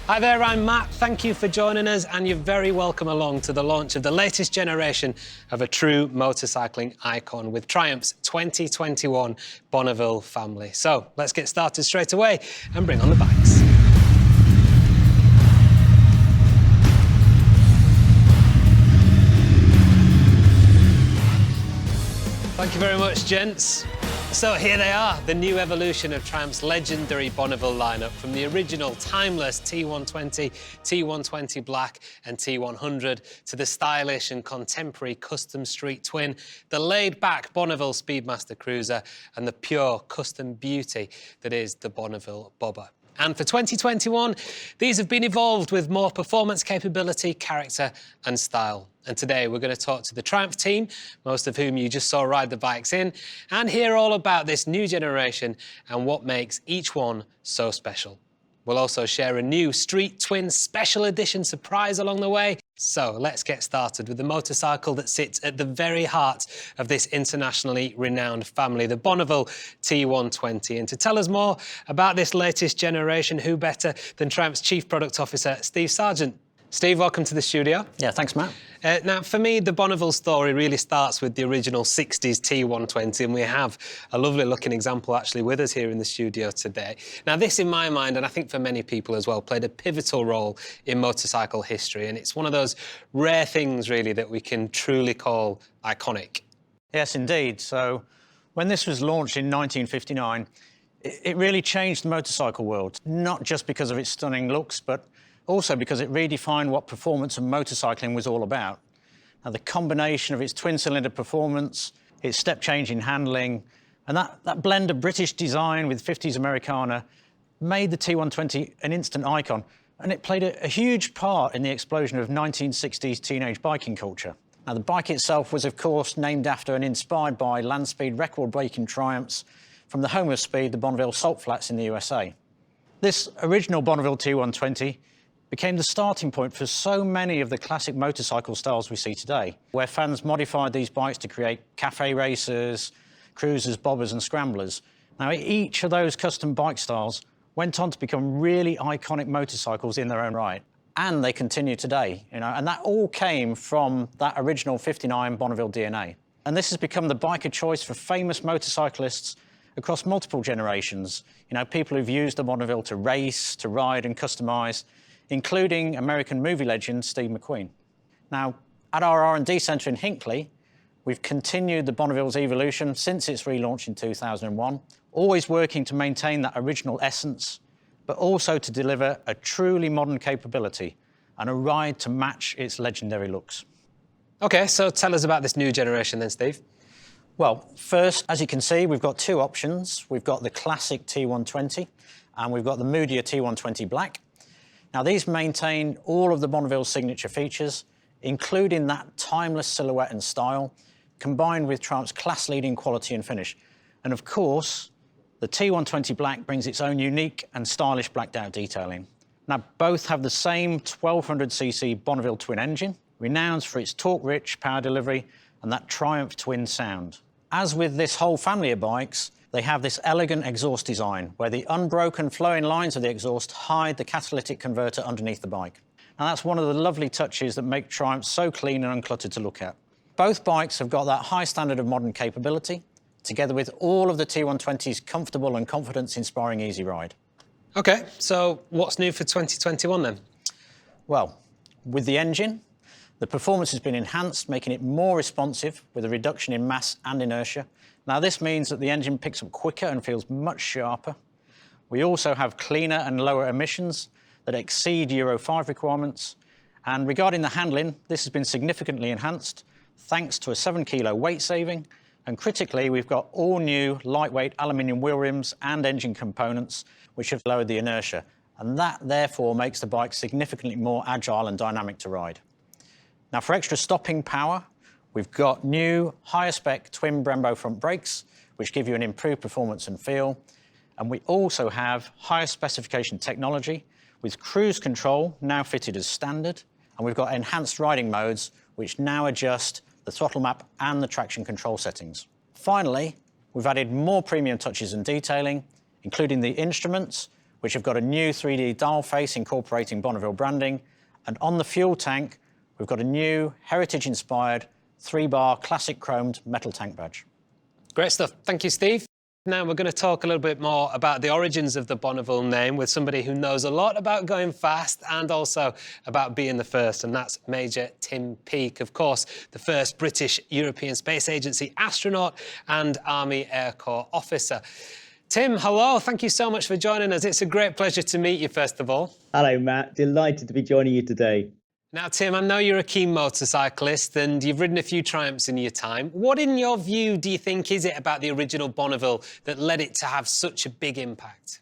Hi there, I'm Matt. Thank you for joining us, and you're very welcome along to the launch of the latest generation of a true motorcycling icon with Triumph's 2021 Bonneville family. So let's get started straight away and bring on the bikes. Thank you very much, gents. So here they are, the new evolution of Triumph's legendary Bonneville lineup, from the original timeless T120, T120 Black and T100 to the stylish and contemporary custom street twin, the laid-back Bonneville Speedmaster Cruiser and the pure custom beauty that is the Bonneville Bobber. And for 2021, these have been evolved with more performance capability, character and style. And today we're going to talk to the Triumph team, most of whom you just saw ride the bikes in, and hear all about this new generation and what makes each one so special. We'll also share a new Street Twin Special Edition surprise along the way. So let's get started with the motorcycle that sits at the very heart of this internationally renowned family, the Bonneville T120. And to tell us more about this latest generation, who better than Triumph's Chief Product Officer, Steve Sargent. Steve, welcome to the studio. Yeah, thanks, Matt. Now, for me, the Bonneville story really starts with the original 60s T120, and we have a lovely-looking example actually with us here in the studio today. Now, this, in my mind, and I think for many people as well, played a pivotal role in motorcycle history, and it's one of those rare things, really, that we can truly call iconic. Yes, indeed. So, when this was launched in 1959, it really changed the motorcycle world, not just because of its stunning looks, but also because it redefined what performance and motorcycling was all about. Now, the combination of its twin-cylinder performance, its step change in handling, and that blend of British design with 50s Americana made the T120 an instant icon, and it played a huge part in the explosion of 1960s teenage biking culture. Now, the bike itself was, of course, named after and inspired by land speed record-breaking triumphs from the home of speed, the Bonneville Salt Flats in the USA. This original Bonneville T120 became the starting point for so many of the classic motorcycle styles we see today, where fans modified these bikes to create cafe racers, cruisers, bobbers and scramblers. Now, each of those custom bike styles went on to become really iconic motorcycles in their own right, and they continue today, and that all came from that original 59 Bonneville DNA. And this has become the bike of choice for famous motorcyclists across multiple generations. People who've used the Bonneville to race, to ride and customize, including American movie legend Steve McQueen. Now, at our R&D centre in Hinckley, we've continued the Bonneville's evolution since its relaunch in 2001, always working to maintain that original essence, but also to deliver a truly modern capability and a ride to match its legendary looks. OK, so tell us about this new generation then, Steve. Well, first, as you can see, we've got two options. We've got the classic T120 and we've got the moodier T120 Black. Now, these maintain all of the Bonneville's signature features, including that timeless silhouette and style, combined with Triumph's class-leading quality and finish. And of course, the T120 Black brings its own unique and stylish blacked-out detailing. Now, both have the same 1200cc Bonneville twin engine, renowned for its torque-rich power delivery and that Triumph twin sound. As with this whole family of bikes, they have this elegant exhaust design where the unbroken flowing lines of the exhaust hide the catalytic converter underneath the bike. And that's one of the lovely touches that make Triumph so clean and uncluttered to look at. Both bikes have got that high standard of modern capability, together with all of the T120's comfortable and confidence-inspiring easy ride. OK, so what's new for 2021 then? Well, with the engine, the performance has been enhanced, making it more responsive with a reduction in mass and inertia. Now, this means that the engine picks up quicker and feels much sharper. We also have cleaner and lower emissions that exceed Euro 5 requirements. And regarding the handling, this has been significantly enhanced thanks to a 7-kilo weight saving. And critically, we've got all new lightweight aluminium wheel rims and engine components, which have lowered the inertia. And that, therefore, makes the bike significantly more agile and dynamic to ride. Now, for extra stopping power, we've got new, higher-spec twin Brembo front brakes, which give you an improved performance and feel. And we also have higher specification technology, with cruise control now fitted as standard. And we've got enhanced riding modes, which now adjust the throttle map and the traction control settings. Finally, we've added more premium touches and detailing, including the instruments, which have got a new 3D dial face incorporating Bonneville branding. And on the fuel tank, we've got a new heritage-inspired 3-bar classic chromed metal tank badge. Great stuff. Thank you, Steve. Now we're going to talk a little bit more about the origins of the Bonneville name with somebody who knows a lot about going fast and also about being the first, and that's Major Tim Peake, of course, the first British European Space Agency astronaut and Army Air Corps officer. Tim, hello. Thank you so much for joining us. It's a great pleasure to meet you, first of all. Hello, Matt. Delighted to be joining you today. Now, Tim, I know you're a keen motorcyclist and you've ridden a few Triumphs in your time. What, in your view, do you think is it about the original Bonneville that led it to have such a big impact?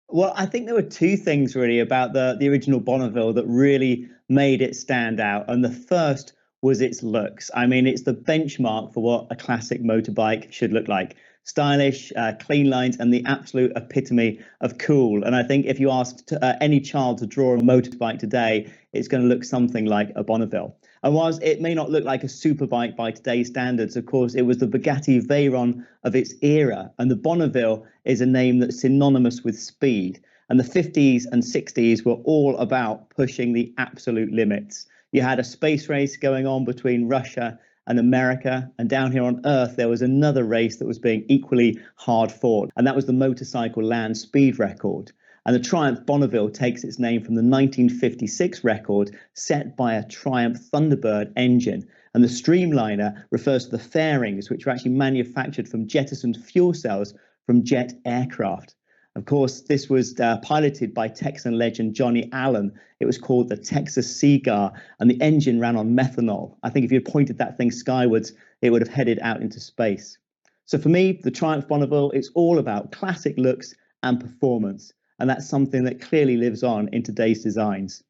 Well, I think there were two things really about the original Bonneville that really made it stand out. And the first was its looks. I mean, it's the benchmark for what a classic motorbike should look like. Stylish, clean lines, and the absolute epitome of cool. And I think if you asked any child to draw a motorbike today, it's going to look something like a Bonneville. And whilst it may not look like a superbike by today's standards, of course, it was the Bugatti Veyron of its era. And the Bonneville is a name that's synonymous with speed. And the 50s and 60s were all about pushing the absolute limits. You had a space race going on between Russia and America, and down here on Earth there was another race that was being equally hard fought, and that was the motorcycle land speed record. And the Triumph Bonneville takes its name from the 1956 record set by a Triumph Thunderbird engine, and the Streamliner refers to the fairings, which were actually manufactured from jettisoned fuel cells from jet aircraft. Of course, this was piloted by Texan legend Johnny Allen. It was called the Texas Cigar, and the engine ran on methanol. I think if you had pointed that thing skywards, it would have headed out into space. So for me, the Triumph Bonneville, it's all about classic looks and performance, and that's something that clearly lives on in today's designs.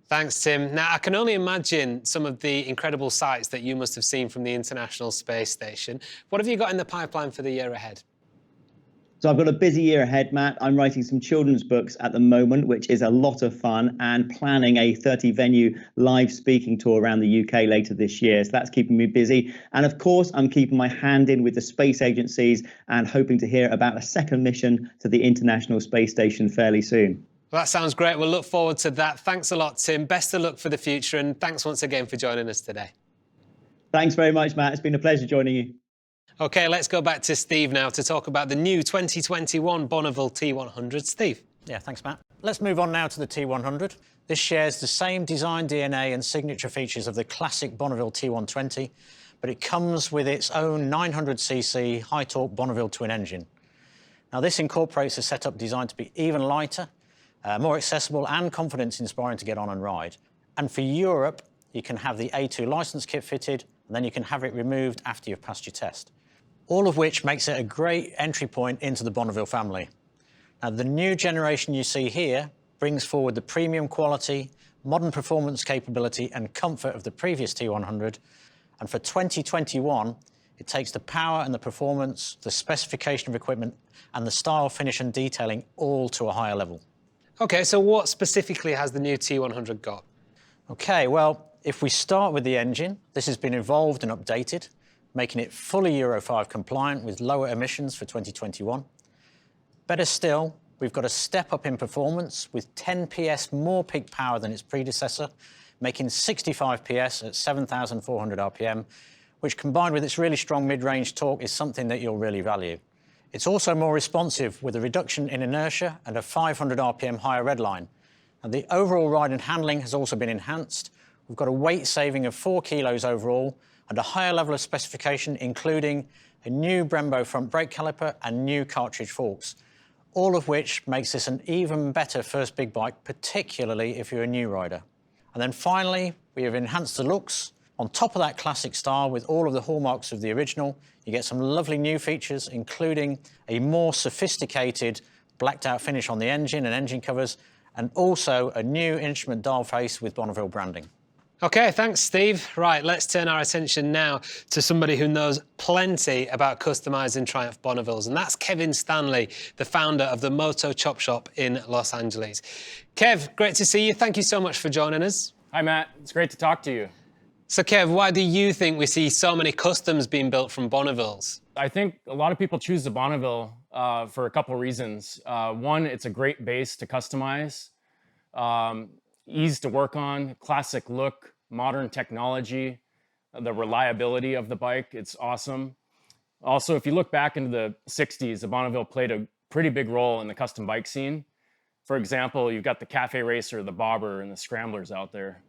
Thanks, Tim. Now, I can only imagine some of the incredible sights that you must have seen from the International Space Station. What have you got in the pipeline for the year ahead? So I've got a busy year ahead, Matt. I'm writing some children's books at the moment, which is a lot of fun, and planning a 30-venue live speaking tour around the UK later this year. So that's keeping me busy. And of course, I'm keeping my hand in with the space agencies and hoping to hear about a second mission to the International Space Station fairly soon. Well, that sounds great. We'll look forward to that. Thanks a lot, Tim. Best of luck for the future, and thanks once again for joining us today. Thanks very much, Matt. It's been a pleasure joining you. OK, let's go back to Steve now to talk about the new 2021 Bonneville T100. Steve. Yeah, thanks, Matt. Let's move on now to the T100. This shares the same design DNA and signature features of the classic Bonneville T120, but it comes with its own 900cc high-torque Bonneville twin engine. Now, this incorporates a setup designed to be even lighter, more accessible and confidence-inspiring to get on and ride. And for Europe, you can have the A2 licence kit fitted, and then you can have it removed after you've passed your test. All of which makes it a great entry point into the Bonneville family. Now, the new generation you see here brings forward the premium quality, modern performance capability and comfort of the previous T100, and for 2021, it takes the power and the performance, the specification of equipment, and the style, finish and detailing all to a higher level. OK, so what specifically has the new T100 got? OK, well, if we start with the engine, this has been evolved and updated, making it fully Euro 5 compliant with lower emissions for 2021. Better still, we've got a step up in performance with 10 PS more peak power than its predecessor, making 65 PS at 7,400 RPM, which combined with its really strong mid-range torque is something that you'll really value. It's also more responsive with a reduction in inertia and a 500 RPM higher redline. And the overall ride and handling has also been enhanced. We've got a weight saving of 4 kilos overall, and a higher level of specification, including a new Brembo front brake caliper and new cartridge forks, all of which makes this an even better first big bike, particularly if you're a new rider. And then finally, we have enhanced the looks. On top of that classic style with all of the hallmarks of the original, you get some lovely new features, including a more sophisticated blacked out finish on the engine and engine covers, and also a new instrument dial face with Bonneville branding. OK, thanks, Steve. Right, let's turn our attention now to somebody who knows plenty about customising Triumph Bonnevilles, and that's Kevin Stanley, the founder of the Moto Chop Shop in Los Angeles. Kev, great to see you. Thank you so much for joining us. Hi, Matt. It's great to talk to you. So, Kev, why do you think we see so many customs being built from Bonnevilles? I think a lot of people choose the Bonneville for a couple reasons. One, it's a great base to customize, ease to work on, classic look, modern technology, the reliability of the bike, it's awesome. Also, if you look back into the 60s, the Bonneville played a pretty big role in the custom bike scene. For example, you've got the Cafe Racer, the Bobber, and the Scramblers out there.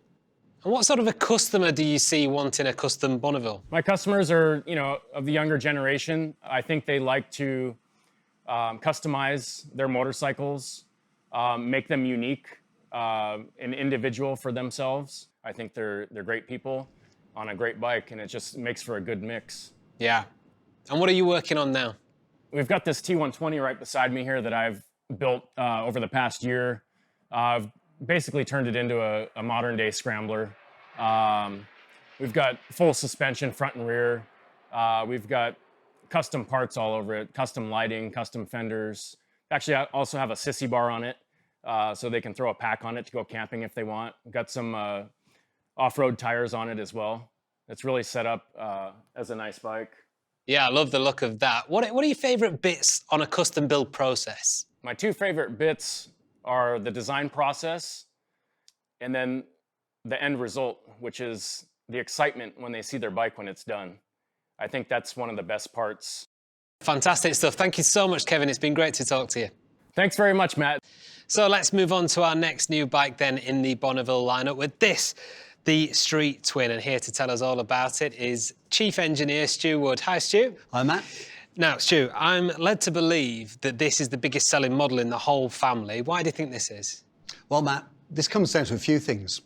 And what sort of a customer do you see wanting a custom Bonneville? My customers are, of the younger generation. I think they like to customize their motorcycles, make them unique and individual for themselves. I think they're great people on a great bike, and it just makes for a good mix. Yeah. And what are you working on now? We've got this T120 right beside me here that I've built over the past year. I've basically turned it into a modern day scrambler. We've got full suspension front and rear. We've got custom parts all over it, custom lighting, custom fenders. Actually, I also have a sissy bar on it, so they can throw a pack on it to go camping if they want. We've got some off-road tires on it as well. It's really set up as a nice bike. Yeah, I love the look of that. What are your favorite bits on a custom build process? My two favorite bits are the design process and then the end result, which is the excitement when they see their bike when it's done. I think that's one of the best parts. Fantastic stuff. Thank you so much, Kevin. It's been great to talk to you. Thanks very much, Matt. So let's move on to our next new bike then in the Bonneville lineup with this, the Street Twin. And here to tell us all about it is Chief Engineer Stu Wood. Hi, Stu. Hi, Matt. Now, Stu, I'm led to believe that this is the biggest selling model in the whole family. Why do you think this is? Well, Matt, this comes down to a few things.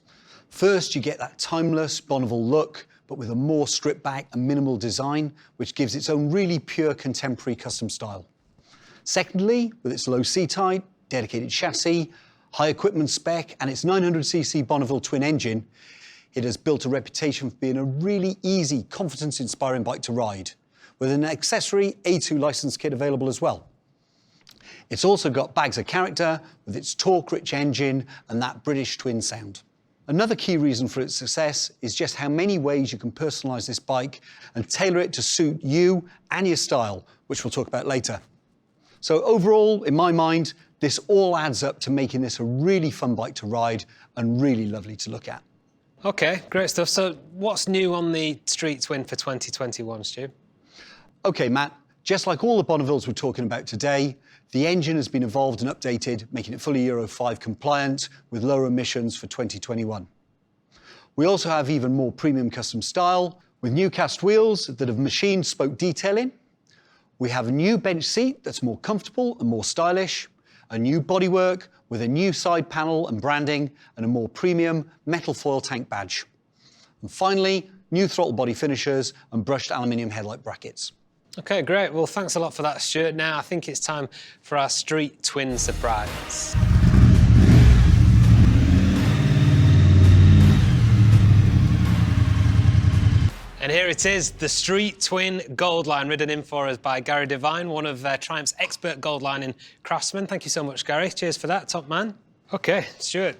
First, you get that timeless Bonneville look, but with a more stripped back and minimal design, which gives its own really pure contemporary custom style. Secondly, with its low seat height, dedicated chassis, high equipment spec, and its 900cc Bonneville twin engine, it has built a reputation for being a really easy, confidence-inspiring bike to ride, with an accessory A2 license kit available as well. It's also got bags of character with its torque-rich engine and that British twin sound. Another key reason for its success is just how many ways you can personalise this bike and tailor it to suit you and your style, which we'll talk about later. So overall, in my mind, this all adds up to making this a really fun bike to ride and really lovely to look at. Okay, great stuff. So what's new on the Street Twin for 2021, Stu? Okay, Matt, just like all the Bonnevilles we're talking about today, the engine has been evolved and updated, making it fully Euro 5 compliant with lower emissions for 2021. We also have even more premium custom style with new cast wheels that have machined spoke detailing. We have a new bench seat that's more comfortable and more stylish, a new bodywork with a new side panel and branding, and a more premium metal foil tank badge. And finally, new throttle body finishers and brushed aluminium headlight brackets. Okay, great. Well, thanks a lot for that, Stuart. Now, I think it's time for our Street Twin surprise. And here it is, the Street Twin Gold Line, ridden in for us by Gary Devine, one of Triumph's expert gold lining craftsmen. Thank you so much, Gary. Cheers for that, top man. Okay, Stuart,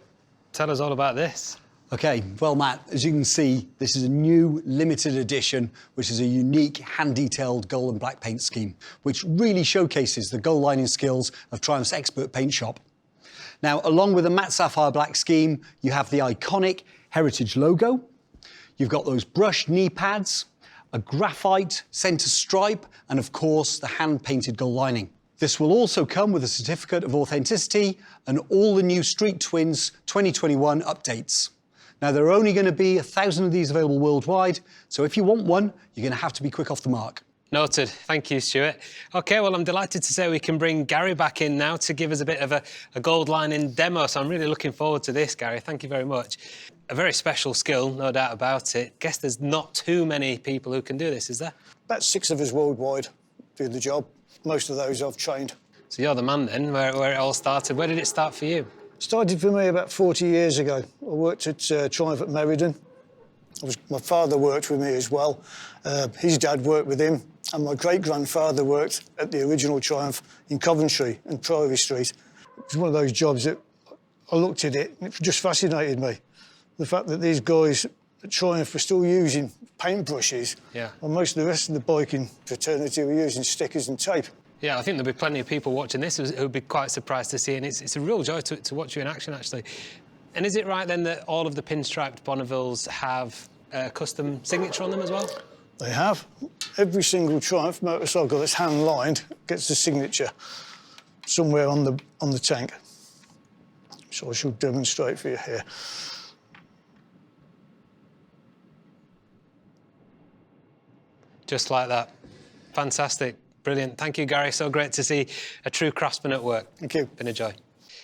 tell us all about this. Okay, well, Matt, as you can see, this is a new limited edition, which is a unique hand-detailed gold and black paint scheme, which really showcases the gold lining skills of Triumph's expert paint shop. Now, along with the matte sapphire black scheme, you have the iconic Heritage logo. You've got those brushed knee pads, a graphite centre stripe, and of course, the hand-painted gold lining. This will also come with a certificate of authenticity and all the new Street Twins 2021 updates. Now, there are only going to be 1,000 of these available worldwide, so if you want one, you're going to have to be quick off the mark. Noted. Thank you, Stuart. OK, well, I'm delighted to say we can bring Gary back in now to give us a bit of a gold lining demo, so I'm really looking forward to this, Gary. Thank you very much. A very special skill, no doubt about it. Guess there's not too many people who can do this, is there? About 6 of us worldwide do the job. Most of those I've trained. So you're the man then, where it all started. Where did it start for you? Started for me about 40 years ago. I worked at Triumph at Meriden. My father worked with me as well. His dad worked with him, and my great-grandfather worked at the original Triumph in Coventry and Priory Street. It was one of those jobs that I looked at it and it just fascinated me. The fact that these guys at Triumph were still using paintbrushes, Yeah. and most of the rest of the biking fraternity were using stickers and tape. Yeah, I think there'll be plenty of people watching this who would be quite surprised to see, and it's a real joy to watch you in action, actually. And is it right, then, that all of the pinstriped Bonnevilles have a custom signature on them as well? They have. Every single Triumph motorcycle that's hand-lined gets a signature somewhere on the tank. So I shall demonstrate for you here. Just like that. Fantastic. Brilliant. Thank you, Gary. So great to see a true craftsman at work. Thank you. Been a joy.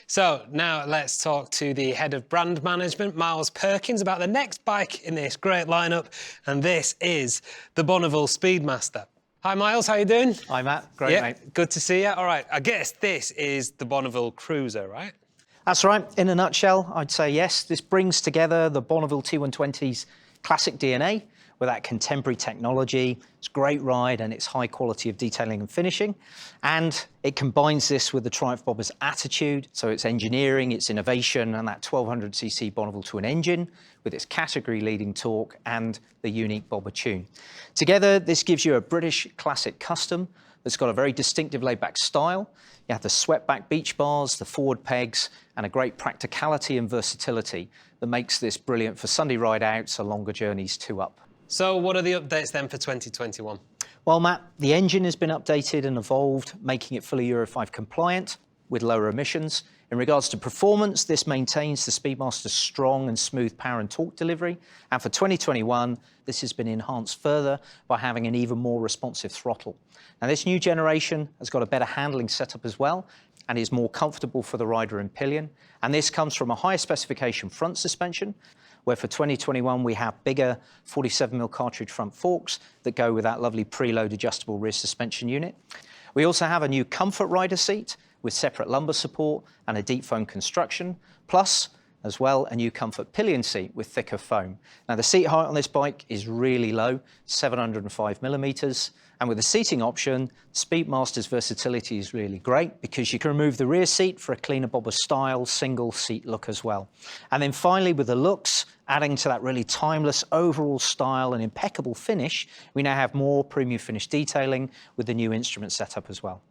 So now let's talk to the head of brand management, Miles Perkins, about the next bike in this great lineup, and this is the Bonneville Speedmaster. Hi, Miles. How you doing? Hi, Matt. Great, mate. Good to see you. All right. I guess this is the Bonneville Cruiser, right? That's right. In a nutshell, I'd say yes. This brings together the Bonneville T120's classic DNA with that contemporary technology, its great ride and its high quality of detailing and finishing. And it combines this with the Triumph Bobber's attitude, so its engineering, its innovation, and that 1200cc Bonneville twin engine with its category-leading torque and the unique Bobber tune. Together, this gives you a British classic custom that's got a very distinctive laid-back style. You have the swept-back beach bars, the forward pegs, and a great practicality and versatility that makes this brilliant for Sunday ride-outs or longer journeys too up. So what are the updates then for 2021? Well, Matt, the engine has been updated and evolved, making it fully Euro 5 compliant with lower emissions. In regards to performance, this maintains the Speedmaster's strong and smooth power and torque delivery. And for 2021, this has been enhanced further by having an even more responsive throttle. Now, this new generation has got a better handling setup as well and is more comfortable for the rider and pillion. And this comes from a higher specification front suspension, where for 2021 we have bigger 47mm cartridge front forks that go with that lovely preload adjustable rear suspension unit. We also have a new comfort rider seat with separate lumbar support and a deep foam construction, plus as well a new comfort pillion seat with thicker foam. Now the seat height on this bike is really low, 705mm, and with the seating option, Speedmaster's versatility is really great because you can remove the rear seat for a cleaner Bobber style single seat look as well. And then finally with the looks, adding to that really timeless overall style and impeccable finish, we now have more premium finish detailing with the new instrument setup as well.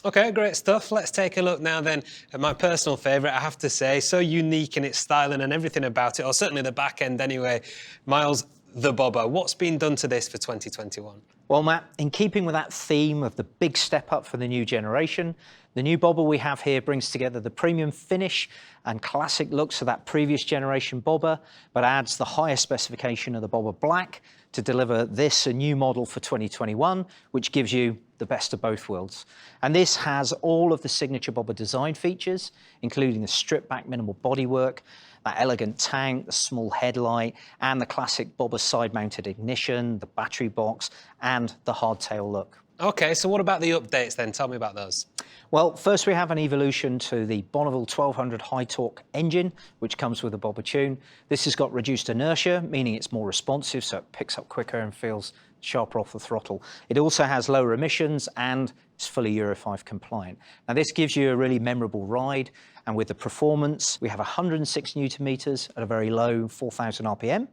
OK, great stuff. Let's take a look now then at my personal favourite, I have to say. So unique in its styling and everything about it, or certainly the back end anyway. Miles, the Bobber. What's been done to this for 2021? Well, Matt, in keeping with that theme of the big step up for the new generation, the new Bobber we have here brings together the premium finish and classic looks of that previous generation Bobber, but adds the higher specification of the Bobber Black to deliver this, a new model for 2021, which gives you the best of both worlds. And this has all of the signature Bobber design features, including the stripped-back minimal bodywork, that elegant tank, the small headlight, and the classic Bobber side-mounted ignition, the battery box, and the hardtail look. OK, so what about the updates then? Tell me about those. Well, first we have an evolution to the Bonneville 1200 high torque engine, which comes with a Bobber tune. This has got reduced inertia, meaning it's more responsive, so it picks up quicker and feels sharper off the throttle. It also has lower emissions and it's fully Euro 5 compliant. Now this gives you a really memorable ride, and with the performance, we have 106 Newton meters at a very low 4,000 RPM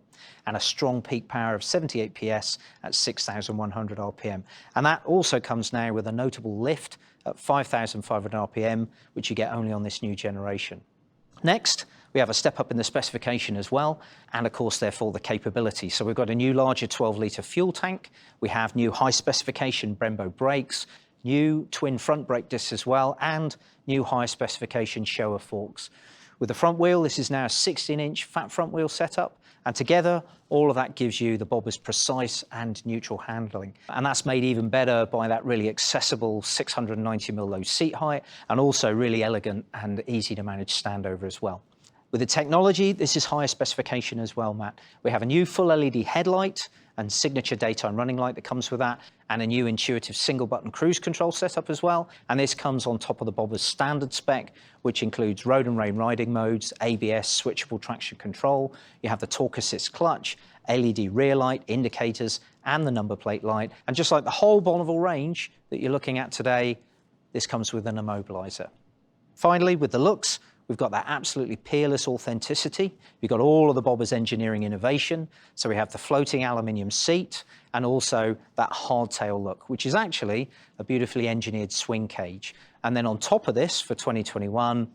and a strong peak power of 78 PS at 6,100 RPM. And that also comes now with a notable lift at 5,500 RPM, which you get only on this new generation. Next, we have a step up in the specification as well, and of course, therefore, the capability. So we've got a new larger 12-litre fuel tank. We have new high specification Brembo brakes, new twin front brake discs as well, and new high specification Showa forks. With the front wheel, this is now a 16-inch fat front wheel setup, and together, all of that gives you the Bobber's precise and neutral handling. And that's made even better by that really accessible 690mm low seat height, and also really elegant and easy to manage standover as well. With the technology, this is higher specification as well, Matt. We have a new full LED headlight and signature daytime running light that comes with that, and a new intuitive single-button cruise control setup as well. And this comes on top of the Bobber's standard spec, which includes road and rain riding modes, ABS, switchable traction control. You have the torque assist clutch, LED rear light, indicators, and the number plate light. And just like the whole Bonneville range that you're looking at today, this comes with an immobilizer. Finally, with the looks, we've got that absolutely peerless authenticity. We've got all of the Bobber's engineering innovation. So we have the floating aluminium seat and also that hardtail look, which is actually a beautifully engineered swing cage. And then on top of this, for 2021,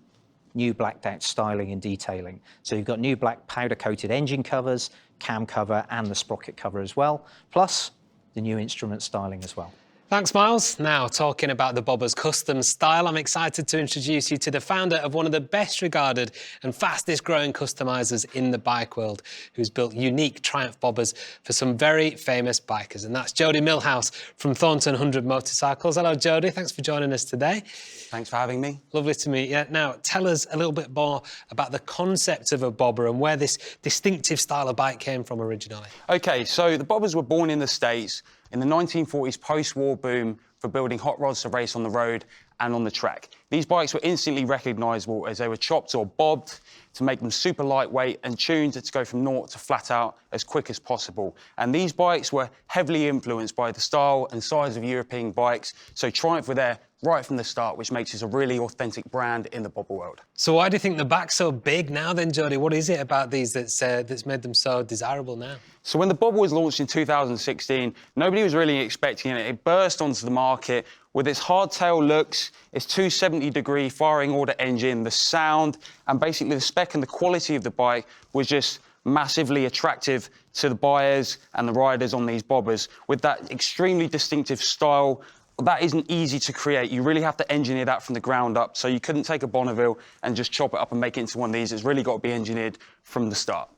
new blacked out styling and detailing. So you've got new black powder coated engine covers, cam cover and the sprocket cover as well, plus the new instrument styling as well. Thanks, Miles. Now, talking about the Bobber's custom style, I'm excited to introduce you to the founder of one of the best regarded and fastest growing customizers in the bike world, who's built unique Triumph Bobbers for some very famous bikers. And that's Jody Millhouse from Thornton 100 Motorcycles. Hello, Jody. Thanks for joining us today. Thanks for having me. Lovely to meet you. Now, tell us a little bit more about the concept of a Bobber and where this distinctive style of bike came from originally. Okay, so the Bobbers were born in the States in the 1940s post-war boom for building hot rods to race on the road and on the track. These bikes were instantly recognisable as they were chopped or bobbed to make them super lightweight and tuned to go from naught to flat out as quick as possible. And these bikes were heavily influenced by the style and size of European bikes, so Triumph were there right from the start, which makes us a really authentic brand in the bobber world. So why do you think the back's so big now then, Jody? What is it about these that's made them so desirable now? So when the Bobber was launched in 2016, nobody was really expecting it. It burst onto the market with its hardtail looks, its 270-degree firing order engine, the sound, and basically the spec and the quality of the bike was just massively attractive to the buyers and the riders on these Bobbers. With that extremely distinctive style, that isn't easy to create. You really have to engineer that from the ground up. So you couldn't take a Bonneville and just chop it up and make it into one of these. It's really got to be engineered from the start.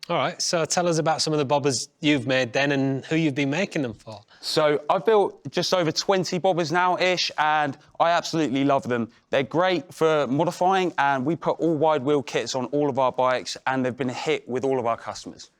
All right, so tell us about some of the Bobbers you've made then and who you've been making them for. So I've built just over 20 Bobbers now-ish, and I absolutely love them. They're great for modifying, and we put all wide wheel kits on all of our bikes, and they've been a hit with all of our customers.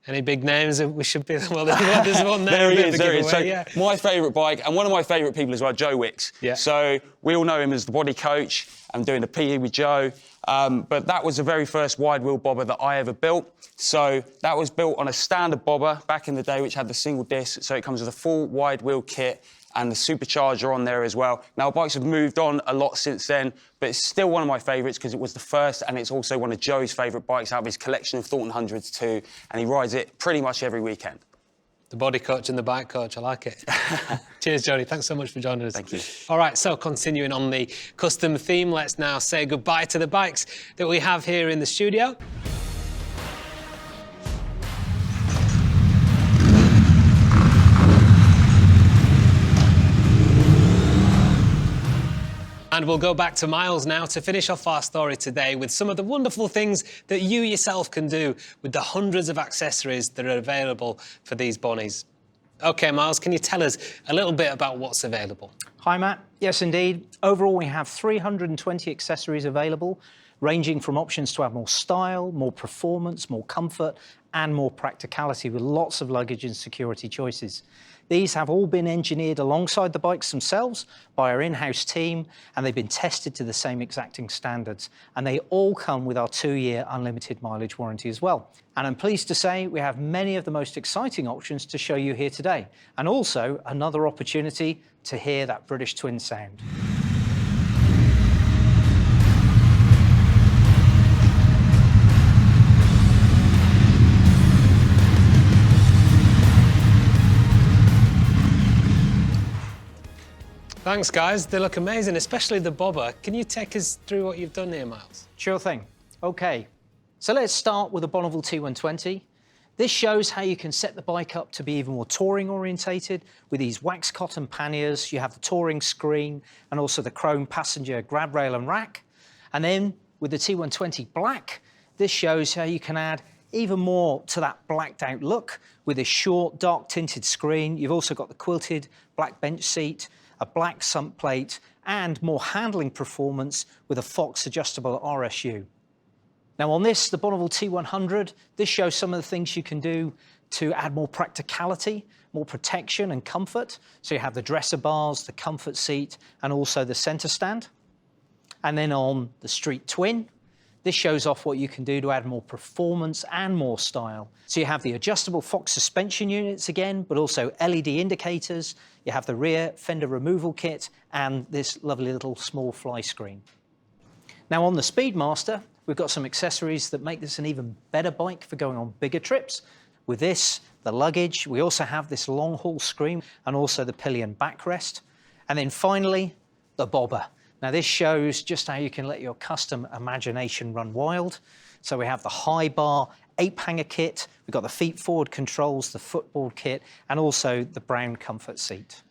Any big names that we should be... Well, there's one there. there is. So yeah. my favourite bike, and one of my favourite people as well, Joe Wicks. Yeah. So we all know him as the body coach. I'm doing a PE with Joe. But that was the very first wide wheel bobber that I ever built. So that was built on a standard bobber back in the day, which had the single disc. So it comes with a full wide wheel kit and the supercharger on there as well. Now, bikes have moved on a lot since then, but it's still one of my favourites because it was the first, and it's also one of Joe's favourite bikes out of his collection of Thornton 100s too, and he rides it pretty much every weekend. The body coach and the bike coach, I like it. Cheers, Jody. Thanks so much for joining us. Thank you. All right, so continuing on the custom theme, let's now say goodbye to the bikes that we have here in the studio. And we'll go back to Miles now to finish off our story today with some of the wonderful things that you yourself can do with the hundreds of accessories that are available for these Bonnies. OK, Miles, can you tell us a little bit about what's available? Hi, Matt. Yes, indeed. Overall, we have 320 accessories available, ranging from options to have more style, more performance, more comfort, and more practicality, with lots of luggage and security choices. These have all been engineered alongside the bikes themselves by our in-house team, and they've been tested to the same exacting standards. And they all come with our 2-year unlimited mileage warranty as well. And I'm pleased to say we have many of the most exciting options to show you here today, and also another opportunity to hear that British twin sound. Thanks, guys. They look amazing, especially the bobber. Can you take us through what you've done here, Miles? Sure thing. OK, so let's start with the Bonneville T120. This shows how you can set the bike up to be even more touring orientated with these wax cotton panniers. You have the touring screen and also the chrome passenger grab rail and rack. And then with the T120 Black, this shows how you can add even more to that blacked out look with a short, dark tinted screen. You've also got the quilted black bench seat, a black sump plate, and more handling performance with a Fox adjustable RSU. Now on this, the Bonneville T100, this shows some of the things you can do to add more practicality, more protection and comfort. So you have the dresser bars, the comfort seat, and also the center stand. And then on the Street Twin, this shows off what you can do to add more performance and more style. So you have the adjustable Fox suspension units again, but also LED indicators. You have the rear fender removal kit and this lovely little small fly screen. Now on the Speedmaster, we've got some accessories that make this an even better bike for going on bigger trips. With this, the luggage, we also have this long haul screen and also the pillion backrest. And then finally, the bobber. Now this shows just how you can let your custom imagination run wild. So we have the high bar, ape hanger kit, we've got the feet forward controls, the footboard kit, and also the brown comfort seat.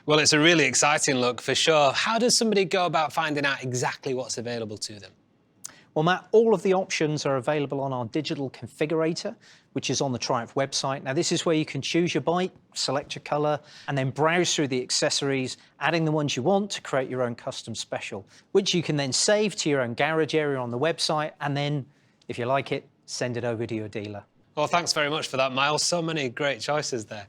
Well, it's a really exciting look for sure. How does somebody go about finding out exactly what's available to them? Well, Matt, all of the options are available on our digital configurator, which is on the Triumph website. Now, this is where you can choose your bike, select your colour, and then browse through the accessories, adding the ones you want to create your own custom special, which you can then save to your own garage area on the website, and then, if you like it, send it over to your dealer. Well, thanks very much for that, Miles. So many great choices there.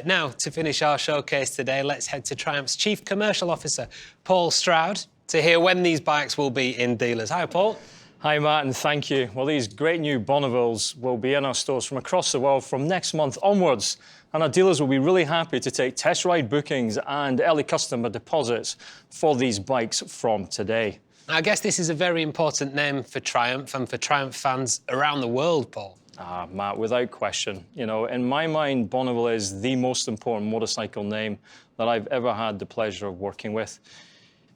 Now, to finish our showcase today, let's head to Triumph's Chief Commercial Officer, Paul Stroud, to hear when these bikes will be in dealers. Hi, Paul. Hi, Matt, and thank you. Well, these great new Bonnevilles will be in our stores from across the world from next month onwards, and our dealers will be really happy to take test ride bookings and early customer deposits for these bikes from today. I guess this is a very important name for Triumph and for Triumph fans around the world, Paul. Matt, without question. You know, in my mind, Bonneville is the most important motorcycle name that I've ever had the pleasure of working with.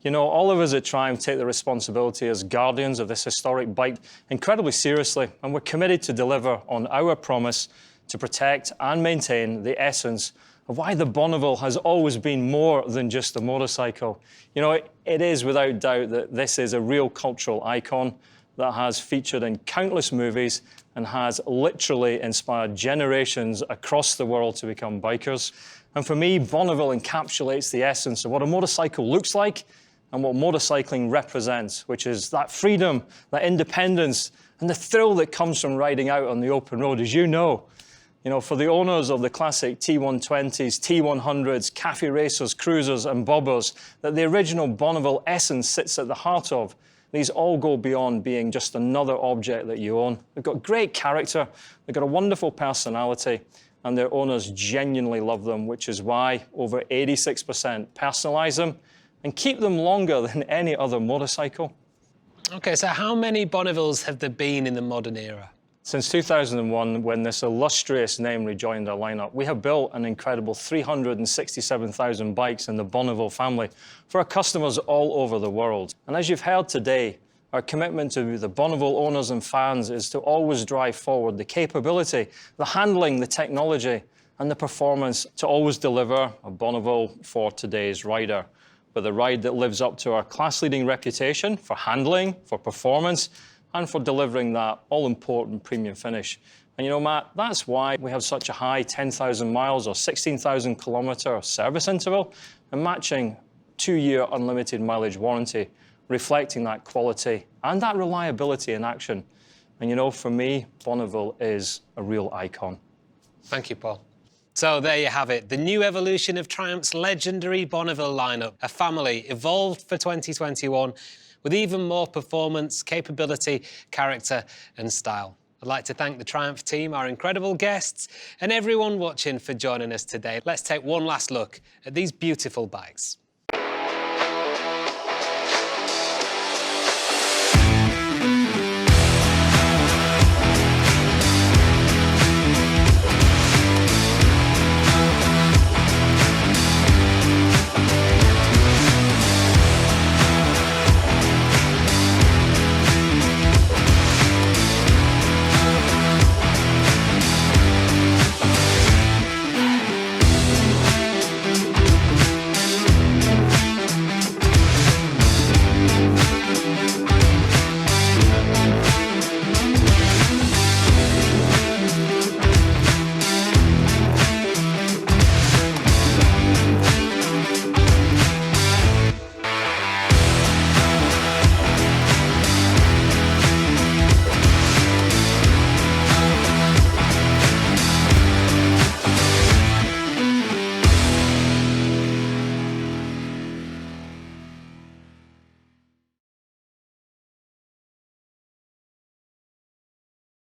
You know, all of us at Triumph take the responsibility as guardians of this historic bike incredibly seriously, and we're committed to deliver on our promise to protect and maintain the essence of why the Bonneville has always been more than just a motorcycle. You know, it is without doubt that this is a real cultural icon that has featured in countless movies and has literally inspired generations across the world to become bikers. And for me, Bonneville encapsulates the essence of what a motorcycle looks like and what motorcycling represents, which is that freedom, that independence, and the thrill that comes from riding out on the open road. As you know, for the owners of the classic T120s, T100s, cafe racers, cruisers, and bobbers, that the original Bonneville essence sits at the heart of, these all go beyond being just another object that you own. They've got great character, they've got a wonderful personality, and their owners genuinely love them, which is why over 86% personalize them and keep them longer than any other motorcycle. OK, so how many Bonnevilles have there been in the modern era? Since 2001, when this illustrious name rejoined our lineup, we have built an incredible 367,000 bikes in the Bonneville family for our customers all over the world. And as you've heard today, our commitment to the Bonneville owners and fans is to always drive forward the capability, the handling, the technology, and the performance to always deliver a Bonneville for today's rider, with a ride that lives up to our class-leading reputation for handling, for performance, and for delivering that all-important premium finish. And you know, Matt, that's why we have such a high 10,000 miles or 16,000 kilometre service interval and matching 2-year unlimited mileage warranty, reflecting that quality and that reliability in action. And you know, for me, Bonneville is a real icon. Thank you, Paul. So there you have it, the new evolution of Triumph's legendary Bonneville lineup, a family evolved for 2021 with even more performance, capability, character and style. I'd like to thank the Triumph team, our incredible guests, and everyone watching for joining us today. Let's take one last look at these beautiful bikes.